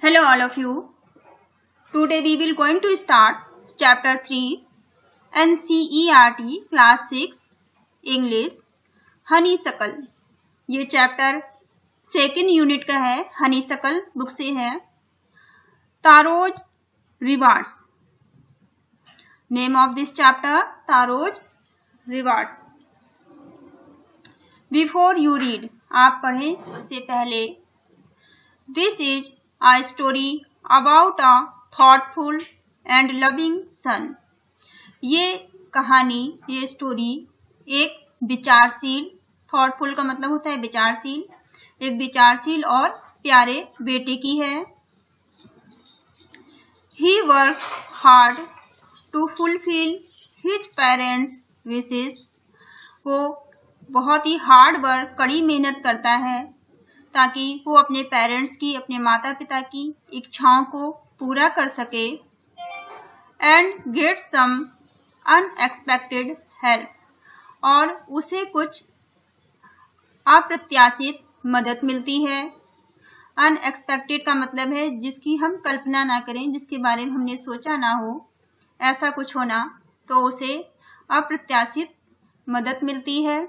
Hello all of you. Today we will going to start chapter 3 NCERT class 6 English Honeysuckle. ये chapter second unit का है, Honeysuckle book से है. Taro's rewards. Name of this chapter Taro's rewards. Before you read, आप पढ़ें उससे पहले. This is a story about a thoughtful and loving son. ये कहानी, ये स्टोरी एक विचारशील, थॉटफुल का मतलब होता है विचारशील, एक विचारशील और प्यारे बेटे की है. He worked hard to fulfill his parents' wishes. वो बहुत ही हार्ड वर्क, कड़ी मेहनत करता है ताकि वो अपने पेरेंट्स की, अपने माता पिता की इच्छाओं को पूरा कर सके. And get some unexpected help, और उसे कुछ अप्रत्याशित मदद मिलती है. अनएक्सपेक्टेड का मतलब है जिसकी हम कल्पना ना करें, जिसके बारे में हमने सोचा ना हो, ऐसा कुछ होना, तो उसे अप्रत्याशित मदद मिलती है.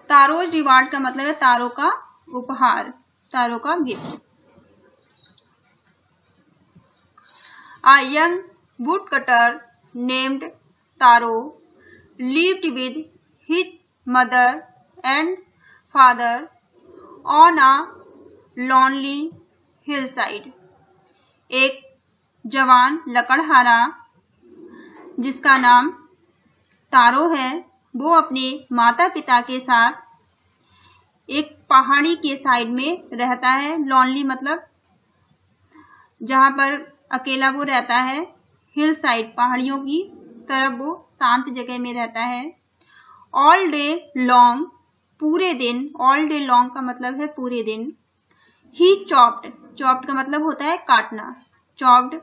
तारोज रिवार्ड का मतलब है तारों का उपहार, तारों का gift. A young woodcutter named Taro lived with his mother and father on a lonely hillside. एक जवान लकड़हारा जिसका नाम तारो है, वो अपने माता पिता के साथ एक पहाड़ी के साइड में रहता है. लॉनली मतलब जहां पर अकेला वो रहता है. हिल साइड, पहाड़ियों की तरफ वो शांत जगह में रहता है. ऑल डे लॉन्ग, पूरे दिन. ऑल डे लॉन्ग का मतलब है पूरे दिन. ही चॉप्ड, चॉप्ड का मतलब होता है काटना. Chopped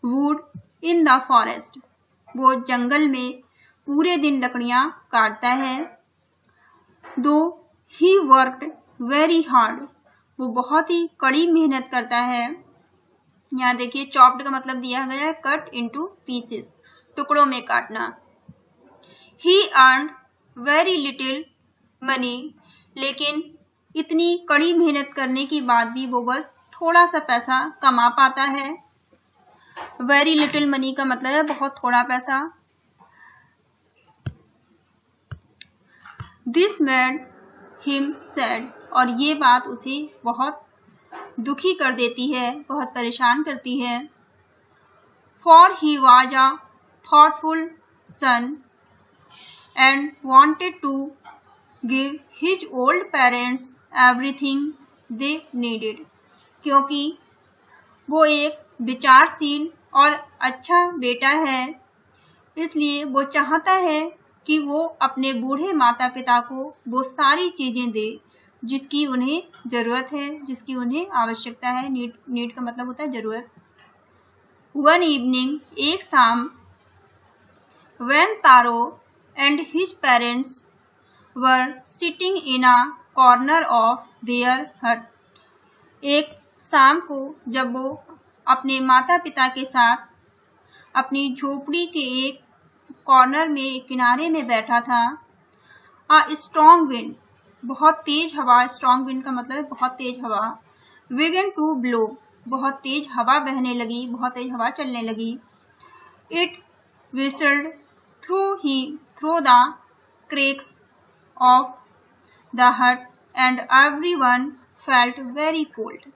would in the forest, वो जंगल में पूरे दिन लकड़ियां काटता है. दो ही वर्कड वेरी हार्ड, वो बहुत ही कड़ी मेहनत करता है. यहाँ देखिए चॉप्ड का मतलब दिया गया है कट इनटू पीसेस, टुकड़ों में काटना. ही अर्न्ड वेरी लिटिल मनी, लेकिन इतनी कड़ी मेहनत करने के बाद भी वो बस थोड़ा सा पैसा कमा पाता है. वेरी लिटिल मनी का मतलब है बहुत थोड़ा पैसा. दिस मेड हिम सैड, और ये बात उसे बहुत दुखी कर देती है, बहुत परेशान करती है. For he was a thoughtful son and wanted to give his old parents everything they needed. क्योंकि वो एक विचारशील और अच्छा बेटा है, इसलिए वो चाहता है कि वो अपने बूढ़े माता पिता को वो सारी चीजें दे जिसकी उन्हें जरूरत है, जिसकी उन्हें आवश्यकता है. नीड का मतलब होता है जरूरत. वन इवनिंग, एक शाम. When taro and his parents were sitting in a corner of their हट, एक शाम को जब वो अपने माता पिता के साथ अपनी झोपड़ी के एक कॉर्नर में, एक किनारे में बैठा था. अ स्ट्रॉन्ग विंड, बहुत तेज हवा. स्ट्रॉन्ग विंड का मतलब है बहुत तेज हवा. बिगन टू ब्लो, बहुत तेज हवा बहने लगी, बहुत तेज हवा चलने लगी. It whistled through the cracks of the hut and everyone felt very cold.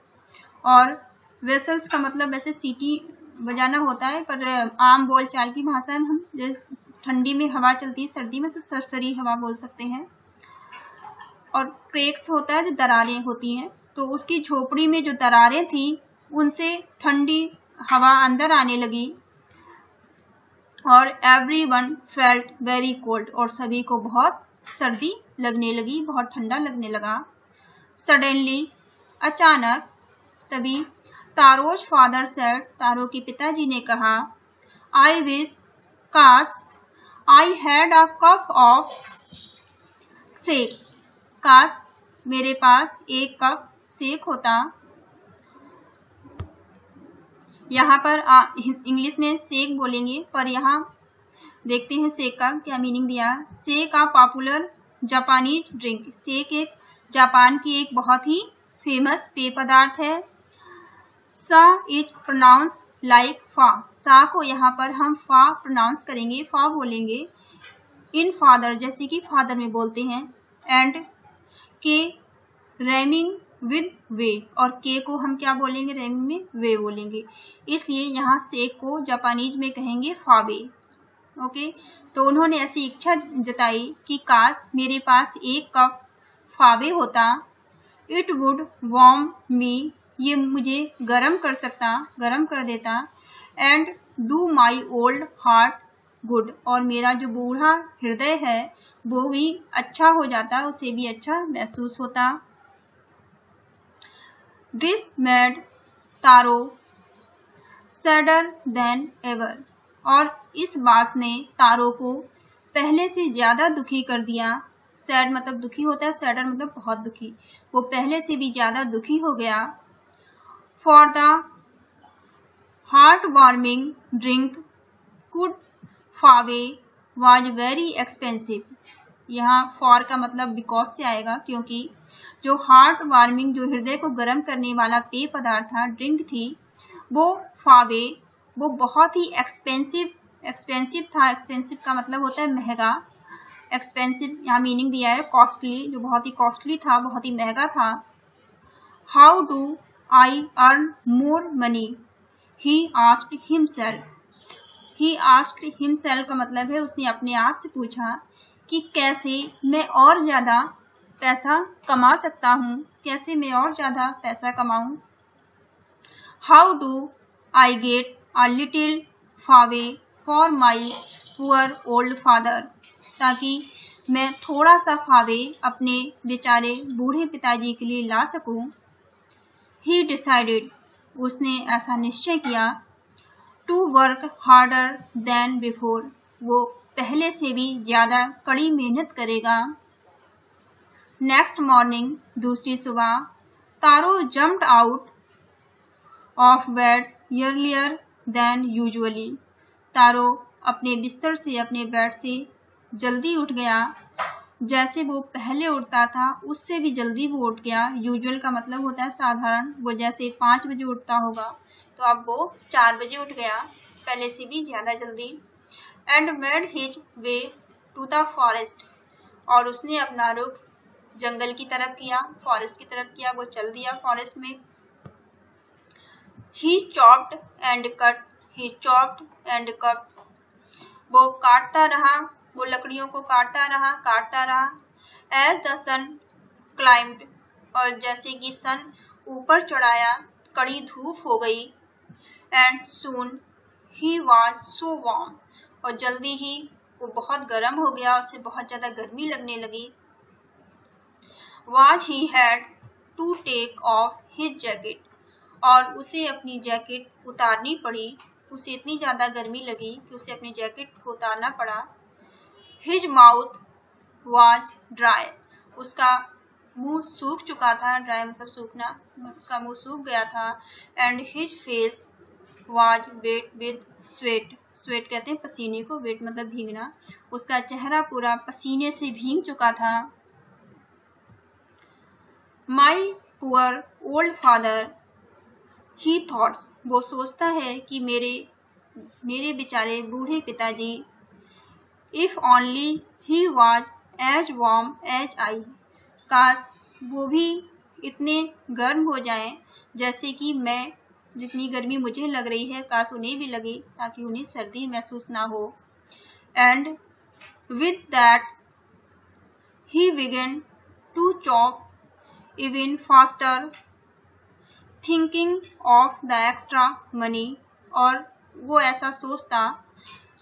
और वेसल्स का मतलब वैसे सीटी बजाना होता है, पर आम बोलचाल की भाषा में हम जैसे ठंडी में हवा चलती है, सर्दी में तो सरसरी हवा बोल सकते हैं. और क्रेक्स होता है जो दरारें होती हैं, तो उसकी झोपड़ी में जो दरारें थी उनसे ठंडी हवा अंदर आने लगी. और एवरीवन फेल्ट वेरी कोल्ड, और सभी को बहुत सर्दी लगने लगी, बहुत ठंडा लगने लगा. सडनली, अचानक, तभी तारोज फादर सेड, तारो के पिताजी ने कहा, आई विश, काश, I had a cup of shake, काश मेरे पास एक कप शेक होता. यहाँ पर इंग्लिश में सेक बोलेंगे, पर यहाँ देखते हैं सेक का क्या मीनिंग दिया। सेक आ पॉपुलर जापानीज ड्रिंक। सेक एक जापान की एक बहुत ही फेमस पेय पदार्थ है। सा इज प्रोनाउंस लाइक फा। सा को यहाँ पर हम फा प्रोनाउंस करेंगे, फा बोलेंगे। इन फादर जैसे कि फादर में बोलते हैं। एंड के रैमिंग विद वे, और के को हम क्या बोलेंगे रैमिंग में, वे बोलेंगे। इसलिए यहाँ सेक को जापानीज में कहेंगे फावे। ओके, तो उन्होंने ऐसी इच्छा जताई कि काश मेरे पास एक कप फावे होता। इट वुड वार्म मी, ये मुझे गर्म कर देता। And do my old heart good, और मेरा जो बूढ़ा हृदय है वो भी अच्छा हो जाता, उसे भी अच्छा महसूस होता। This made taro sadder then ever, और इस बात ने तारो को पहले से ज्यादा दुखी कर दिया। सैड मतलब दुखी होता है, सैडर मतलब बहुत दुखी, वो पहले से भी ज्यादा दुखी हो गया। For the heart warming drink could फावे वॉज वेरी एक्सपेंसिव। यहाँ फॉर का मतलब बिकॉज से आएगा, क्योंकि जो हार्ट वार्मिंग, जो हृदय को गर्म करने वाला पेय पदार्थ था, ड्रिंक थी, वो फावे, वो बहुत ही एक्सपेंसिव था। एक्सपेंसिव का मतलब होता है महंगा। एक्सपेंसिव यहाँ मीनिंग दिया है कॉस्टली, जो बहुत ही कॉस्टली था, बहुत ही महंगा था। How do I earn more money, he asked himself. He asked himself का मतलब है उसने अपने आप से पूछा कि कैसे मैं और ज्यादा पैसा कमा सकता हूँ, कैसे मैं और ज्यादा पैसा कमाऊं। How do I get a little फावे for my poor old father, ताकि मैं थोड़ा सा फावे अपने बेचारे बूढ़े पिताजी के लिए ला सकूं। ही डिसाइडेड, उसने ऐसा निश्चय किया। To work harder than before, वो पहले से भी ज्यादा कड़ी मेहनत करेगा। नेक्स्ट मॉर्निंग, दूसरी सुबह, Taro jumped out of bed earlier than usually. Taro अपने बिस्तर से, अपने बेड से जल्दी उठ गया। जैसे वो पहले उठता था उससे भी जल्दी वो उठ गया। यूजुअल का मतलब होता है साधारण, वो जैसे 5 बजे उठता होगा तो अब वो 4 बजे उठ गया, पहले से भी ज्यादा जल्दी। And made his way to the forest, और उसने अपना रुख जंगल की तरफ किया, फॉरेस्ट की तरफ किया, वो चल दिया फॉरेस्ट में। He chopped and cut, he chopped and cut, वो काटता रहा, वो लकड़ियों को काटता रहा। एज द सन क्लाइम्ड, और जैसे कि सन ऊपर चढ़ाया, कड़ी धूप हो गई। And soon he was so warm, और जल्दी ही वो बहुत गर्म हो गया, उसे बहुत ज्यादा गर्मी लगने लगी। Was he had to take off his jacket, और उसे अपनी जैकेट उतारनी पड़ी, उसे इतनी ज्यादा गर्मी लगी कि उसे अपनी जैकेट को उतारना पड़ा। हिज माउथ वाज ड्राई, उसका मुंह सूख चुका था, ड्राई मतलब सूखना, उसका मुंह सूख गया था। And his face was wet with sweat, sweat कहते हैं पसीने को, वेट मतलब भीगना, उसका चेहरा पूरा पसीने से भीग चुका था। My poor old father, he thoughts, वो सोचता है कि मेरे बेचारे बूढ़े पिताजी। If only he was as warm as I, काश वो भी इतने गर्म हो जाएं जैसे कि मैं, जितनी गर्मी मुझे लग रही है काश उन्हें भी लगे, ताकि उन्हें सर्दी महसूस ना हो। And with that he began to chop even faster, thinking of the extra money, और वो ऐसा सोचता,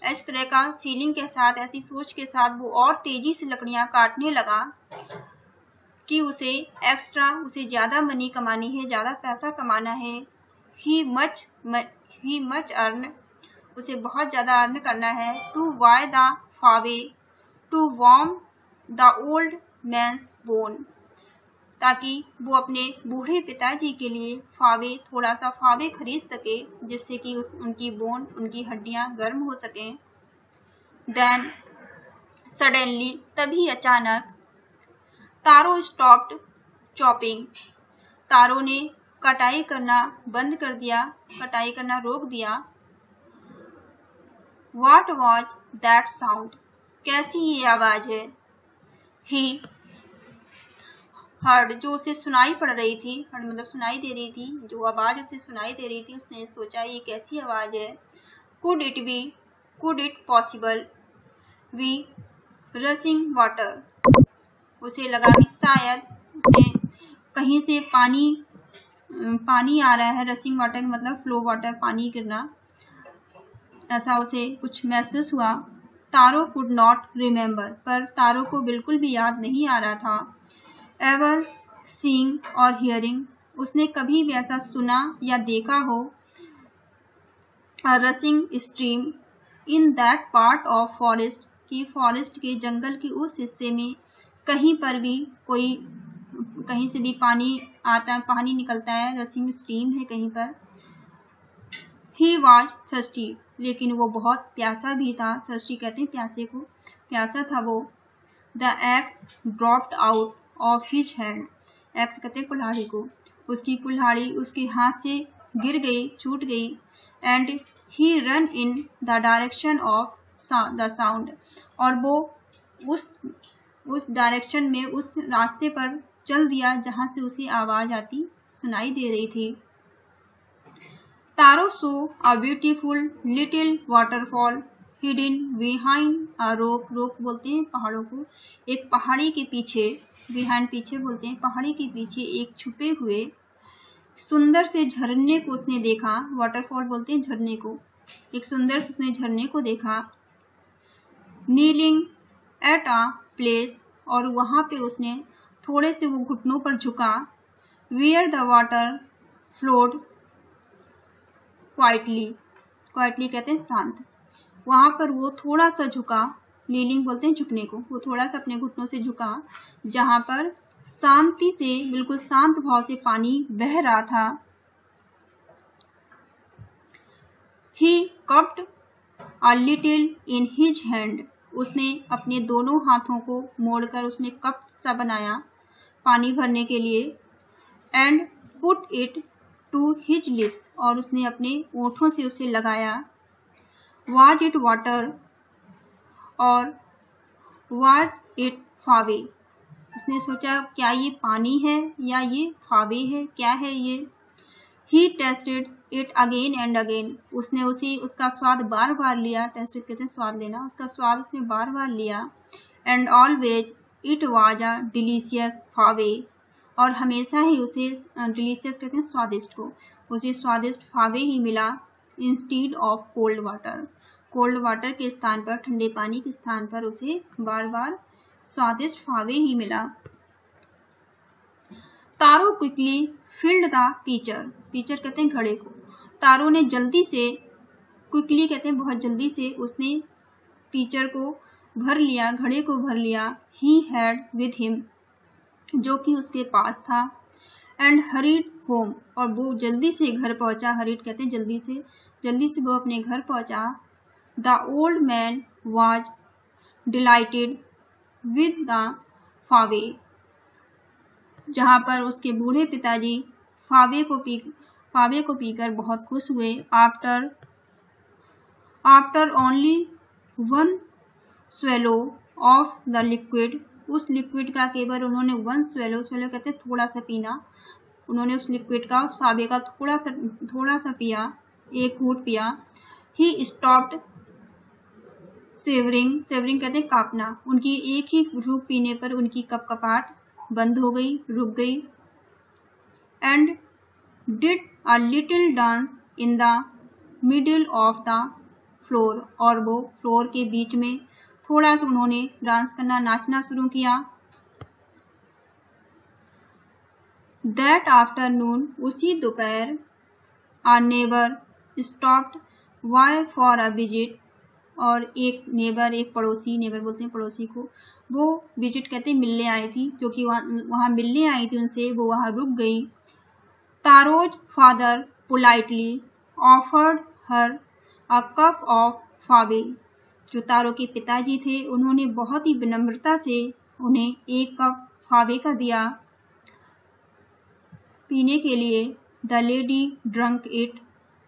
इस तरह का फीलिंग के साथ, ऐसी सोच के साथ वो और तेजी से लकड़ियां काटने लगा कि उसे ज्यादा मनी कमानी है, ज्यादा पैसा कमाना है। ही मच अर्न, उसे बहुत ज्यादा अर्न करना है। टू बाय द फावे to warm the old man's bone, ताकि वो अपने बूढ़े पिताजी के लिए थोड़ा सा फावे खरीद सके, जिससे कि उनकी हड्डियां गर्म हो सकें। देन सडनली, तभी अचानक, तारो स्टॉप्ड चॉपिंग, तारो ने कटाई करना बंद कर दिया, कटाई करना रोक दिया। What was that sound? कैसी ये आवाज है? He heard, जो उसे सुनाई पड़ रही थी, मतलब सुनाई दे रही थी, जो आवाज उसे सुनाई दे रही थी, उसने सोचा ये कैसी आवाज है। Could it be? Could it possible? We rushing water. उसे लगा कि शायद उसे कहीं से पानी आ रहा है। रसिंग वाटर मतलब फ्लो वाटर, पानी गिरना, ऐसा उसे कुछ महसूस हुआ। तारो कुड नॉट रिमेम्बर, पर तारो को बिल्कुल भी याद नहीं आ रहा था। एवर सीइंग और हियरिंग, उसने कभी भी ऐसा सुना या देखा हो। रसिंग stream in that part of forest, की फॉरेस्ट के जंगल के उस हिस्से में कहीं पर भी कहीं से भी पानी आता है, पानी निकलता है, रसिंग स्ट्रीम है कहीं पर। He was thirsty, लेकिन वो बहुत प्यासा भी था। thirsty कहते हैं प्यासे को, प्यासा था वो। The axe dropped out of his hand, axe कहते हैं कुल्हाड़ी को, उसकी कुल्हाड़ी उसके हाथ से गिर गई, छूट गई। And he ran in the direction of the sound, और वो उस डायरेक्शन में, उस रास्ते पर चल दिया जहां से उसे आवाज आती सुनाई दे रही थी। तारो saw a beautiful little waterfall hidden behind a rock, rock बोलते हैं पहाड़ों को, एक पहाड़ी के पीछे, behind पीछे बोलते हैं, पहाड़ी के पीछे एक छुपे हुए सुंदर से झरने को उसने देखा। वाटरफॉल बोलते हैं झरने को, एक सुंदर से उसने झरने को देखा। नीलिंग एट अ प्लेस, और वहां पे उसने थोड़े से वो घुटनों पर झुका। Where the water flowed quietly, quietly कहते हैं शांत, वहां पर वो थोड़ा सा झुका। नीलिंग बोलते हैं झुकने को, वो थोड़ा सा अपने घुटनों से झुका जहां पर शांति से, बिल्कुल शांत भाव से पानी बह रहा था। He cupped a little in his hand, उसने अपने दोनों हाथों को मोड़कर उसने कप सा बनाया पानी भरने के लिए। And put it to his lips, और उसने अपने ओठों से उसे लगाया। Was it water or was it फावे, उसने सोचा क्या ये पानी है या ये फावे है, क्या है ये। He tasted it again and again, उसने उसका स्वाद बार बार लिया। टेस्टेड कहते हैं स्वाद लेना, उसका स्वाद उसने बार बार लिया। And always it was a delicious फावे, और हमेशा ही उसे, डिलीशियस कहते हैं स्वादिष्ट को, उसे स्वादिष्ट फावे ही मिला। Instead of cold water, cold water के स्थान पर, ठंडे पानी के स्थान पर उसे बार बार स्वादिष्ट फावे ही मिला। Taro quickly filled the pitcher, pitcher कहते हैं घड़े को, तारो ने जल्दी से, क्विकली कहते हैं बहुत जल्दी से, उसने पीचर को भर लिया, घड़े को भर लिया। ही हैड विद हिम, जो कि उसके पास था। एंड हरीड होम, और वो जल्दी से घर पहुंचा। हरीड कहते हैं जल्दी से वो अपने घर पहुंचा। The old man was delighted with the फावे, जहां पर उसके बूढ़े पिताजी फावे को पीकर बहुत खुश हुए। After only one swallow of the liquid, उस लिक्विड का केवल उन्होंने वन स्वेलो कहते हैं थोड़ा सा पीना, उन्होंने उस लिक्विड का, उस फावे का थोड़ा सा पिया, एक घूंट पिया। ही स्टॉप्ड सेवरिंग कहते हैं कांपना, उनकी एक ही घूंट पीने पर उनकी कपकपाहट बंद हो गई, रुक गई। And did a little dance in the middle of the floor, और वो फ्लोर के बीच में थोड़ा सा उन्होंने डांस करना, नाचना शुरू किया। दैट आफ्टरनून, उसी दोपहर, a neighbour stopped by for a visit, और एक नेबर, एक पड़ोसी, नेबर बोलते हैं पड़ोसी को, वो विजिट कहते हैं मिलने आई थी, क्योंकि वहाँ मिलने आई थी उनसे, वो वहाँ रुक गई। Taro's father politely offered her a cup of फावे। जो तारो के पिताजी थे उन्होंने बहुत ही विनम्रता से उन्हें एक कप फावे का दिया पीने के लिए। The lady drunk it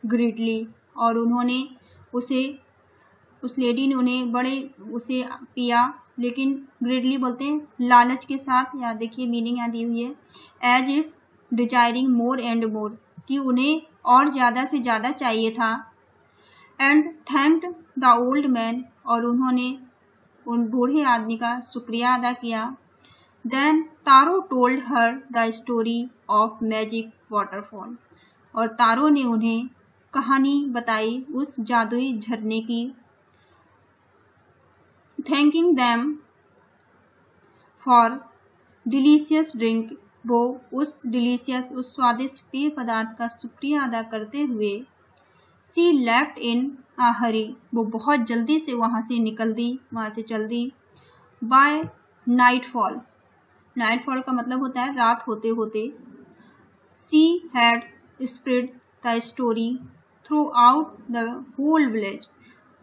greedily, और उन्होंने उस लेडी ने उन्हें बड़े उसे पिया, लेकिन ग्रीडली बोलते हैं लालच के साथ। या देखिए मीनिंग यहाँ दी हुई है, as if desiring more and more, कि उन्हें और ज्यादा से ज्यादा चाहिए था। And thanked the old man, और उन्होंने उन बूढ़े आदमी का शुक्रिया अदा किया। Then Taro told her the story of magic waterfall, और तारो ने उन्हें कहानी बताई उस जादुई झरने की। Thanking them for delicious drink, वो उस स्वादिष्ट पेय पदार्थ का शुक्रिया अदा करते हुए सी लेफ्ट इन अ हरी, वो बहुत जल्दी से वहां से निकल दी, वहां से चल दी। बाय नाइटफॉल, नाइटफॉल का मतलब होता है रात होते होते। She had spread the story throughout the whole village,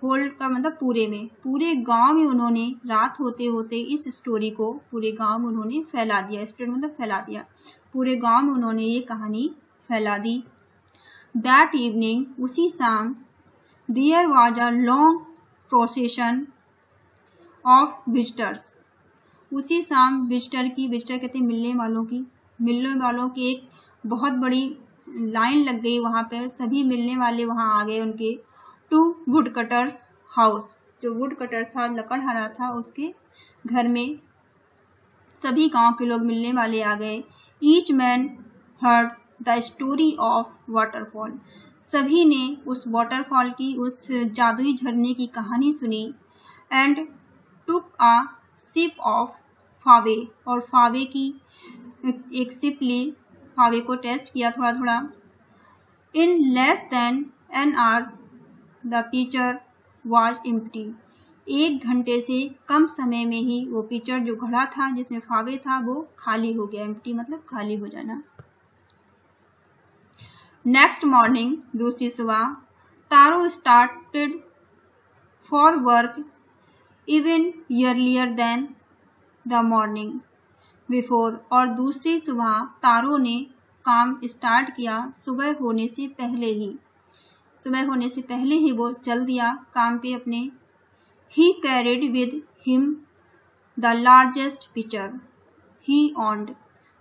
whole का मतलब पूरे में, पूरे गांव में उन्होंने रात होते होते इस स्टोरी को पूरे गांव में उन्होंने फैला दिया। स्प्रेड मतलब फैला दिया, पूरे गांव में उन्होंने ये कहानी फैला दी। दैट इवनिंग, उसी शाम, there was a long procession of visitors, उसी शाम विजिटर कहते हैं मिलने वालों की एक बहुत बड़ी लाइन लग गई वहां पर। सभी मिलने वाले वहां आ गए उनके। टू वुड कटर्स हाउस, जो वुड कटर्स था, लकड़हारा था, उसके घर में सभी गांव के लोग मिलने वाले आ गए। Each man heard the story of waterfall, सभी ने उस वाटरफॉल की, उस जादुई झरने की कहानी सुनी। And took a sip of फावे, और फावे की एक सिप ली, फावे को टेस्ट किया थोड़ा थोड़ा। In less than an hours the pitcher was empty, 1 घंटे से कम समय में ही वो पिचर जो घड़ा था जिसमें फावे था वो खाली हो गया। एम्प्टी मतलब खाली हो जाना। नेक्स्ट मॉर्निंग, दूसरी सुबह, Taro started for work even earlier than the morning before, और दूसरी सुबह तारो ने काम स्टार्ट किया सुबह होने से पहले ही वो चल दिया काम पे अपने। He carried with him the largest pitcher he owned,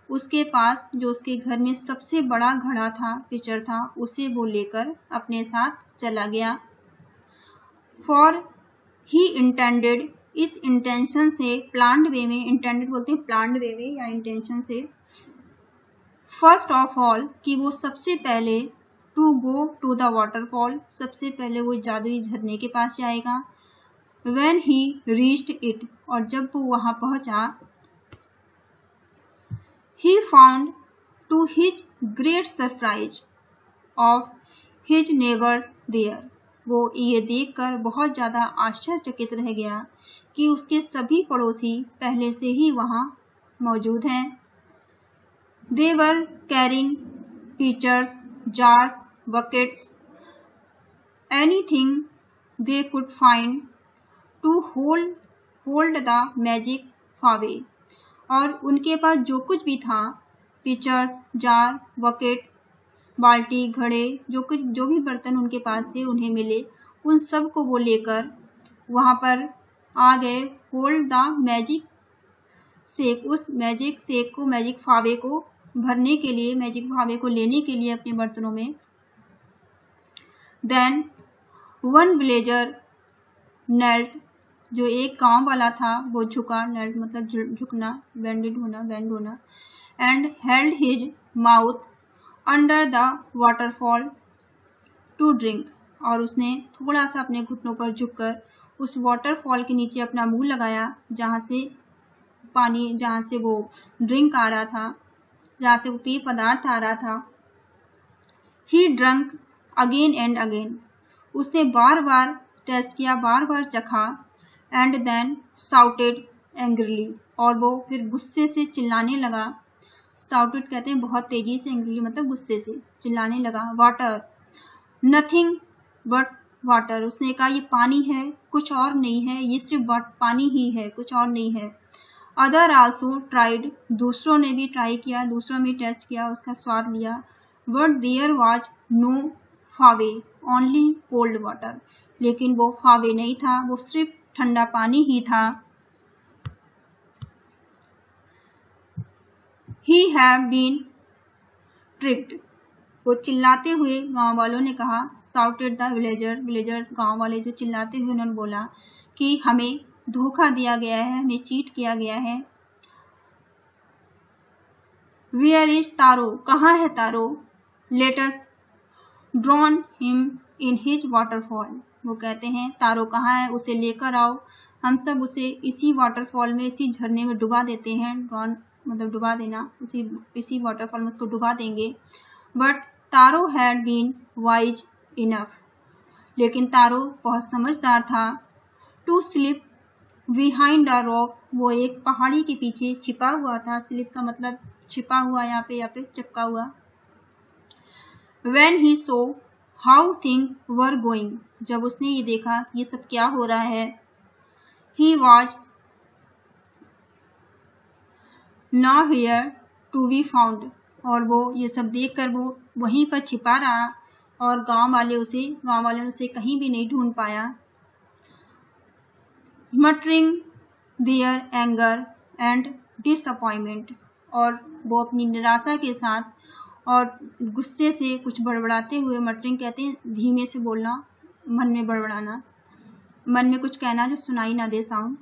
उसके पास जो उसके घर में सबसे बड़ा घड़ा था, पिचर था, उसे वो लेकर अपने साथ चला गया। फॉर ही इंटेंडेड, इस इंटेंशन से, प्लान्ड वे में, इंटेंडेड बोलते हैं प्लान्ड वे में या इंटेंशन से, फर्स्ट ऑफ ऑल, कि वो सबसे पहले, to go to the waterfall, सबसे पहले वो जादुई झरने के पास जाएगा। व्हेन ही रीच्ड इट, और जब वो वहां पहुंचा, he found to his great surprise of his neighbors there, वो ये देखकर बहुत ज्यादा आश्चर्यचकित रह गया कि उसके सभी पड़ोसी पहले से ही वहां मौजूद हैं। They were carrying pitchers, jars, buckets, anything they could find to hold the magic fave, और उनके पास जो कुछ भी था, पिचर्स, जार, बकेट, बाल्टी, घड़े, जो भी बर्तन उनके पास थे उन्हें मिले, उन सब को वो लेकर वहां पर आ गए। होल्ड द मैजिक सेक, उस मैजिक सेक को, मैजिक फावे को भरने के लिए, मैजिक फावे को लेने के लिए अपने बर्तनों में। देन वन विलेजर नेल्ट, जो एक गांव वाला था वो झुका, नेल्ट मतलब झुकना, बेंड होना, and held his mouth under the waterfall to drink, और उसने थोड़ा सा अपने घुटनों पर झुककर उस वाटरफॉल के नीचे अपना मुंह लगाया, जहां से वो ड्रिंक आ रहा था, जहां से वो पेय पदार्थ आ रहा था। ही ड्रंक अगेन एंड अगेन, उसने बार बार टेस्ट किया, बार बार चखा, एंड देन साउटेड एंग्रीली, और वो फिर गुस्से से चिल्लाने लगा। साउटेड कहते हैं बहुत तेजी से, एंग्रीली मतलब गुस्से से चिल्लाने लगा। वाटर, नथिंग बट वाटर, उसने कहा ये पानी है, कुछ और नहीं है, ये सिर्फ पानी ही है, कुछ और नहीं है। अदर आल्सो ट्राइड, दूसरों ने भी ट्राई किया, दूसरों ने टेस्ट किया, उसका स्वाद लिया। बट देयर वाज नो फावे, ओनली कोल्ड वाटर, लेकिन वो फावे नहीं था, वो सिर्फ ठंडा पानी ही था। ही हैव बीन ट्रिक्ड, वो चिल्लाते हुए गांव वालों ने कहा। साउटेड द विलेजर, विलेजर गांव वाले जो चिल्लाते हुए उन्होंने बोला कि हमें धोखा दिया गया है, हमें चीट किया गया है। वेयर इज तारो, कहाँ है Taro? Let us drown him in his waterfall, वो कहते हैं तारो कहाँ है, उसे लेकर आओ, हम सब उसे इसी वाटरफॉल में, इसी झरने में डुबा देते हैं। ड्रॉन मतलब डुबा देना, इसी वाटरफॉल में उसको डुबा देंगे। But Taro had been wise enough, लेकिन तारो बहुत समझदार था। To slip behind a rock, वो एक पहाड़ी के पीछे छिपा हुआ था। स्लिप का मतलब छिपा हुआ, यहाँ पे चिपका हुआ। When he saw how things were going, जब उसने ये देखा ये सब क्या हो रहा है, he was nowhere to be found, और वो ये सब देखकर वो वहीं पर छिपा रहा, और गांव वालों ने उसे कहीं भी नहीं ढूंढ पाया। Muttering their anger and disappointment, और वो अपनी निराशा के साथ और गुस्से से कुछ बड़बड़ाते हुए, मटरिंग कहते हैं धीमे से बोलना, मन में बड़बड़ाना, मन में कुछ कहना जो सुनाई ना दे, साउंड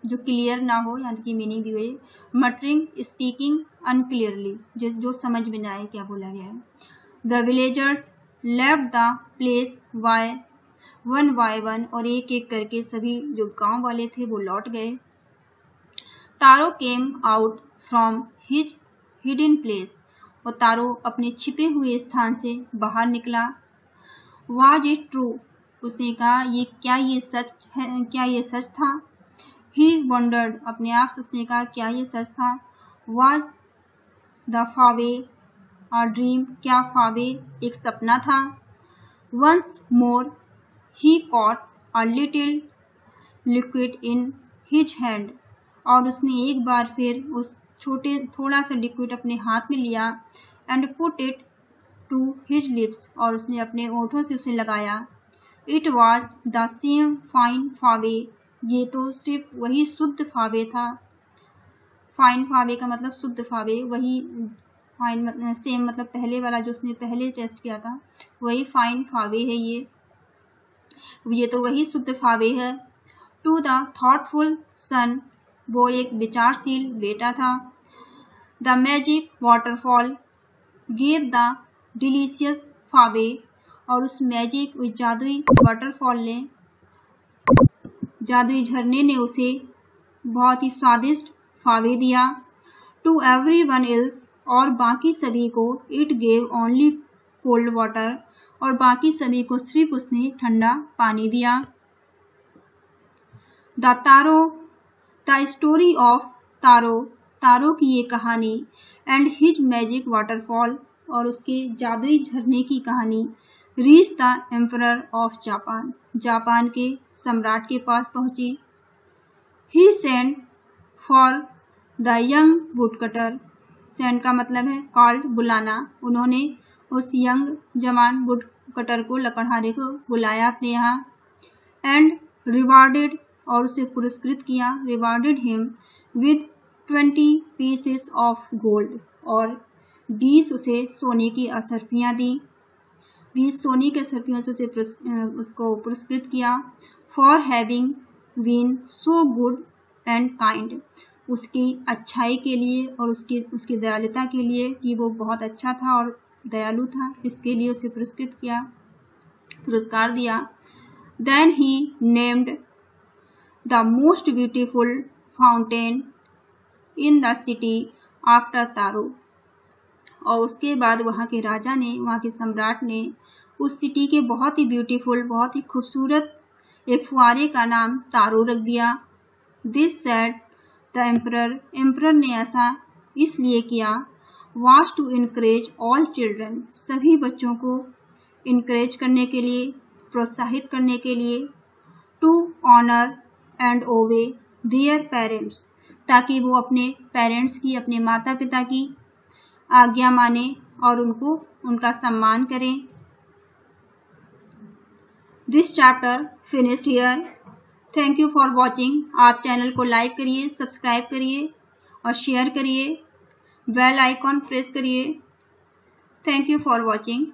जो क्लियर ना हो, यानी कि मीनिंग दी हुई। मटरिंग स्पीकिंग अनक्लियरली, जो समझ में ना आए क्या बोला गया है। The villagers left the place one by one, और एक एक करके सभी जो गांव वाले थे वो लौट गए। Taro came out from his hidden place, और तारो अपने छिपे हुए स्थान से बाहर निकला। वाज इट ट्रू, उसने कहा ये सच था। ही वंडर्ड, अपने आप से उसने कहा क्या ये सच था। वाज द फावे अ ड्रीम, क्या फावे एक सपना था। Once more he caught a little liquid in his hand, और उसने एक बार फिर उस थोड़ा सा लिक्विड अपने हाथ में लिया। And put it to his lips, और उसने अपने ओठों से उसे लगाया। It was the same fine फावे, ये तो सिर्फ वही शुद्ध फावे था। फाइन फावे का मतलब शुद्ध फावे, वही फाइन सेम मतलब पहले वाला जो उसने पहले टेस्ट किया था वही फाइन फावे है, ये तो वही शुद्ध फावे है। टू द थॉटफुल सन, वो एक विचारशील बेटा था। The magic waterfall give the delicious फावे, और उस जादुई वाटरफॉल ने, जादुई झरने ने उसे बहुत ही स्वादिष्ट फावे दिया। टू एवरी वन एल्स, और बाकी सभी को it gave only cold water, और बाकी सभी को सिर्फ उसने ठंडा पानी दिया। The Taro, the story of Taro, Taro की ये कहानी, एंड हिज मैजिक वाटरफॉल, और उसके जादुई झरने की कहानी, reach the emperor of Japan, Japan के सम्राट के पास पहुंची। He sent for the young woodcutter, sent का मतलब है कॉल्ड, बुलाना, उन्होंने उस यंग जवान वुडकटर को, लकड़हारे को बुलाया अपने यहाँ। एंड रिवार्डेड, और उसे पुरस्कृत किया। Rewarded him with 20 pieces of gold, और 20 उसे सोने की असरफियाँ दी, 20 सोने के असरफियों से उसको पुरस्कृत किया। For having been so good and kind, उसकी अच्छाई के लिए और उसकी दयालुता के लिए कि वो बहुत अच्छा था और दयालु था, इसके लिए उसे पुरस्कृत किया, पुरस्कार दिया। Then he named the most beautiful fountain in the city after Taro, और उसके बाद वहाँ के राजा ने, वहाँ के सम्राट ने उस सिटी के बहुत ही ब्यूटीफुल, बहुत ही खूबसूरत एक फुआरे का नाम तारो रख दिया। दिस सेड द एम्परर ने ऐसा इसलिए किया was to encourage all children, सभी बच्चों को encourage करने के लिए, प्रोत्साहित करने के लिए, to honor and obey their parents, ताकि वो अपने पेरेंट्स की, अपने माता पिता की आज्ञा माने और उनका सम्मान करें। This chapter finished here. Thank you for watching. आप चैनल को लाइक करिए, सब्सक्राइब करिए और शेयर करिए, बेल आइकॉन प्रेस करिए। Thank you for watching.